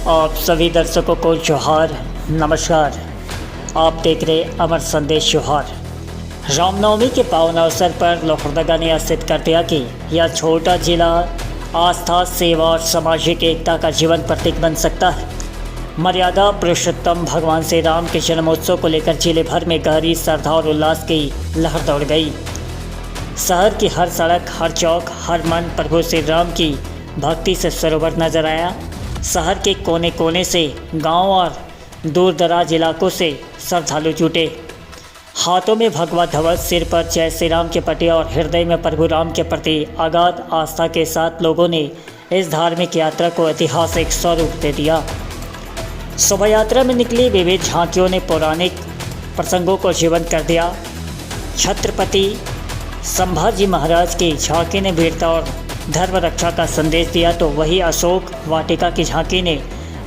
आप सभी दर्शकों को जोहार, नमस्कार। आप देख रहे अमर संदेश जोहार। रामनवमी के पावन अवसर पर लोहरदगा ने सिद्ध कर दिया कि यह छोटा जिला आस्था, सेवा और सामाजिक एकता का जीवन प्रतीक बन सकता है। मर्यादा पुरुषोत्तम भगवान श्री राम के जन्मोत्सव को लेकर जिले भर में गहरी श्रद्धा और उल्लास की लहर दौड़ गई। शहर की हर सड़क, हर चौक, हर मन प्रभु श्री राम की भक्ति से सरोवर नजर आया। शहर के कोने कोने से, गांव और दूर दराज इलाकों से श्रद्धालु जुटे। हाथों में भगवा ध्वज, सिर पर जय श्री राम के पटिया और हृदय में प्रभु राम के प्रति अगाध आस्था के साथ लोगों ने इस धार्मिक यात्रा को ऐतिहासिक स्वरूप दे दिया। शोभा यात्रा में निकली विविध झांकियों ने पौराणिक प्रसंगों को जीवंत कर दिया। छत्रपति संभाजी महाराज की झांकी ने वीरता और धर्म रक्षा का संदेश दिया, तो वही अशोक वाटिका की झांकी ने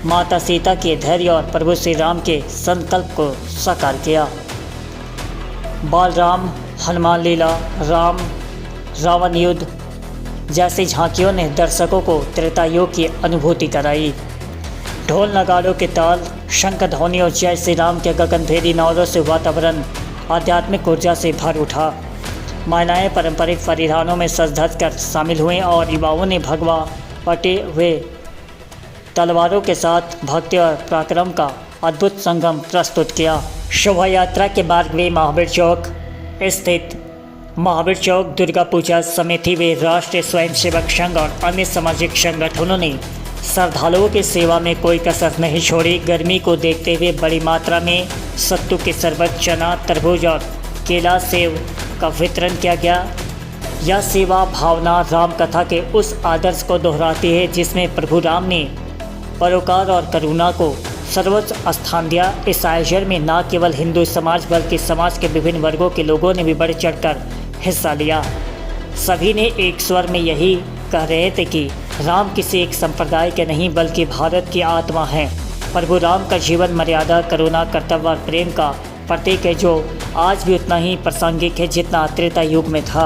माता सीता के धैर्य और प्रभु श्री राम के संकल्प को साकार किया। बालराम, हनुमान लीला, राम रावण युद्ध जैसी झांकियों ने दर्शकों को त्रेता युग की अनुभूति कराई। ढोल नगाड़ों के ताल, शंख ध्वनि और जय श्री राम के गगनभेदी नारों से वातावरण आध्यात्मिक ऊर्जा से भर उठा। महिलाएं पारंपरिक परिधानों में सज धज कर शामिल हुए और युवाओं ने भगवा पटे हुए तलवारों के साथ भक्ति और पराक्रम का अद्भुत संगम प्रस्तुत किया। शोभा यात्रा के मार्ग में महावीर चौक स्थित महावीर चौक दुर्गा पूजा समिति व राष्ट्रीय स्वयंसेवक संघ और अन्य सामाजिक संगठनों ने श्रद्धालुओं की सेवा में कोई कसर नहीं छोड़ी। गर्मी को देखते हुए बड़ी मात्रा में सत्तू के शरबत, चना, तरबूज और केला, सेव का वितरण किया गया। यह सेवा भावना राम कथा के उस आदर्श को दोहराती है जिसमें प्रभु राम ने परोपकार और करुणा को सर्वोच्च स्थान दिया। इस आयोजन में न केवल हिंदू समाज बल्कि समाज के विभिन्न वर्गों के लोगों ने भी बढ़ चढ़कर हिस्सा लिया। सभी ने एक स्वर में यही कह रहे थे कि राम किसी एक संप्रदाय के नहीं बल्कि भारत की आत्मा है। प्रभु राम का जीवन मर्यादा, करुणा, कर्तव्य और प्रेम का प्रतीक है, जो आज भी उतना ही प्रासंगिक है जितना त्रेता युग में था।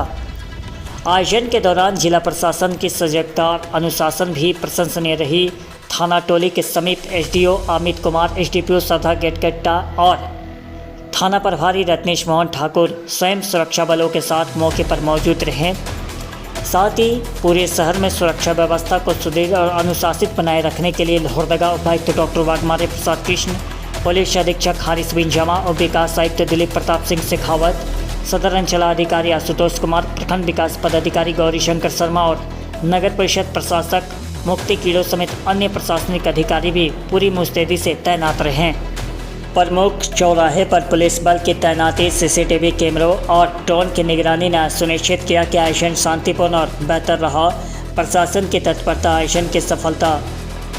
आयोजन के दौरान जिला प्रशासन की सजगता और अनुशासन भी प्रशंसनीय रही। थाना टोली के समीप एसडीओ अमित कुमार, एसडीपीओ श्रद्धा गेटकट्टा और थाना प्रभारी रत्नेश मोहन ठाकुर स्वयं सुरक्षा बलों के साथ मौके पर मौजूद रहे। साथ ही पूरे शहर में सुरक्षा व्यवस्था को सुदृढ़ और अनुशासित बनाए रखने के लिए लोहरदगा उपायुक्त डॉक्टर वाघमारे प्रसाद कृष्ण, पुलिस अधीक्षक हारिस बिन जमा और विकास आयुक्त दिलीप प्रताप सिंह शेखावत, सदर अंचलाधिकारी आशुतोष कुमार, प्रखंड विकास पदाधिकारी गौरी शंकर शर्मा और नगर परिषद प्रशासक मुक्ति कीड़ो समेत अन्य प्रशासनिक अधिकारी भी पूरी मुस्तैदी से तैनात रहे। प्रमुख चौराहे पर पुलिस बल की तैनाती, सीसीटीवी कैमरों और ड्रोन की निगरानी ने सुनिश्चित किया कि आयोजन शांतिपूर्ण और बेहतर रहा। प्रशासन की तत्परता आयोजन की सफलता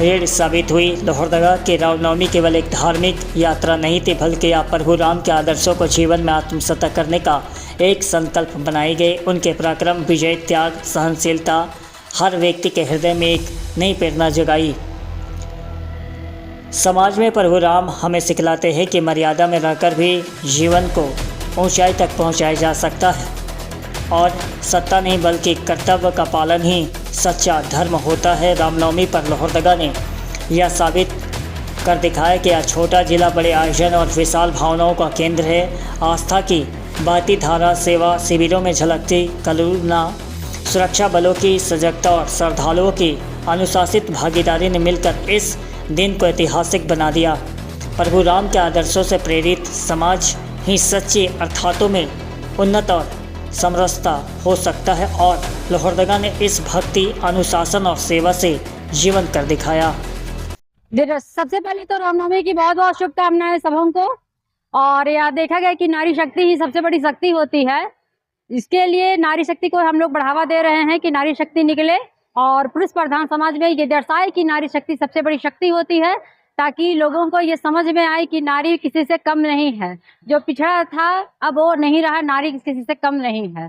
ऋण साबित हुई। लोहरदगा की रामनवमी केवल एक धार्मिक यात्रा नहीं थी बल्कि यह प्रभु राम के आदर्शों को जीवन में आत्मसात करने का एक संकल्प बनाई गई। उनके पराक्रम, विजय, त्याग, सहनशीलता हर व्यक्ति के हृदय में एक नई प्रेरणा जगाई। समाज में प्रभु राम हमें सिखलाते हैं कि मर्यादा में रहकर भी जीवन को ऊंचाई तक पहुंचाया जा सकता है और सत्ता नहीं बल्कि कर्तव्य का पालन ही सच्चा धर्म होता है। रामनवमी पर लोहरदगा ने यह साबित कर दिखाया कि यह छोटा जिला बड़े आयोजन और विशाल भावनाओं का केंद्र है। आस्था की बहती धारा, सेवा शिविरों में झलकती करुणा, सुरक्षा बलों की सजगता और श्रद्धालुओं की अनुशासित भागीदारी ने मिलकर इस दिन को ऐतिहासिक बना दिया। प्रभु राम के आदर्शों से प्रेरित समाज ही सच्चे अर्थातों में उन्नत और समरसता हो सकता है और लोहरदगा ने इस भक्ति, अनुशासन और सेवा से जीवन कर दिखाया। सबसे पहले तो रामनवमी की बहुत बहुत शुभकामनाएं सबों को। और यह देखा गया कि नारी शक्ति ही सबसे बड़ी शक्ति होती है। इसके लिए नारी शक्ति को हम लोग बढ़ावा दे रहे हैं कि नारी शक्ति निकले और पुरुष प्रधान समाज में ये दर्शाए कि नारी शक्ति सबसे बड़ी शक्ति होती है, ताकि लोगों को ये समझ में आए कि नारी किसी से कम नहीं है। जो पिछड़ा था अब वो नहीं रहा, नारी किसी से कम नहीं है।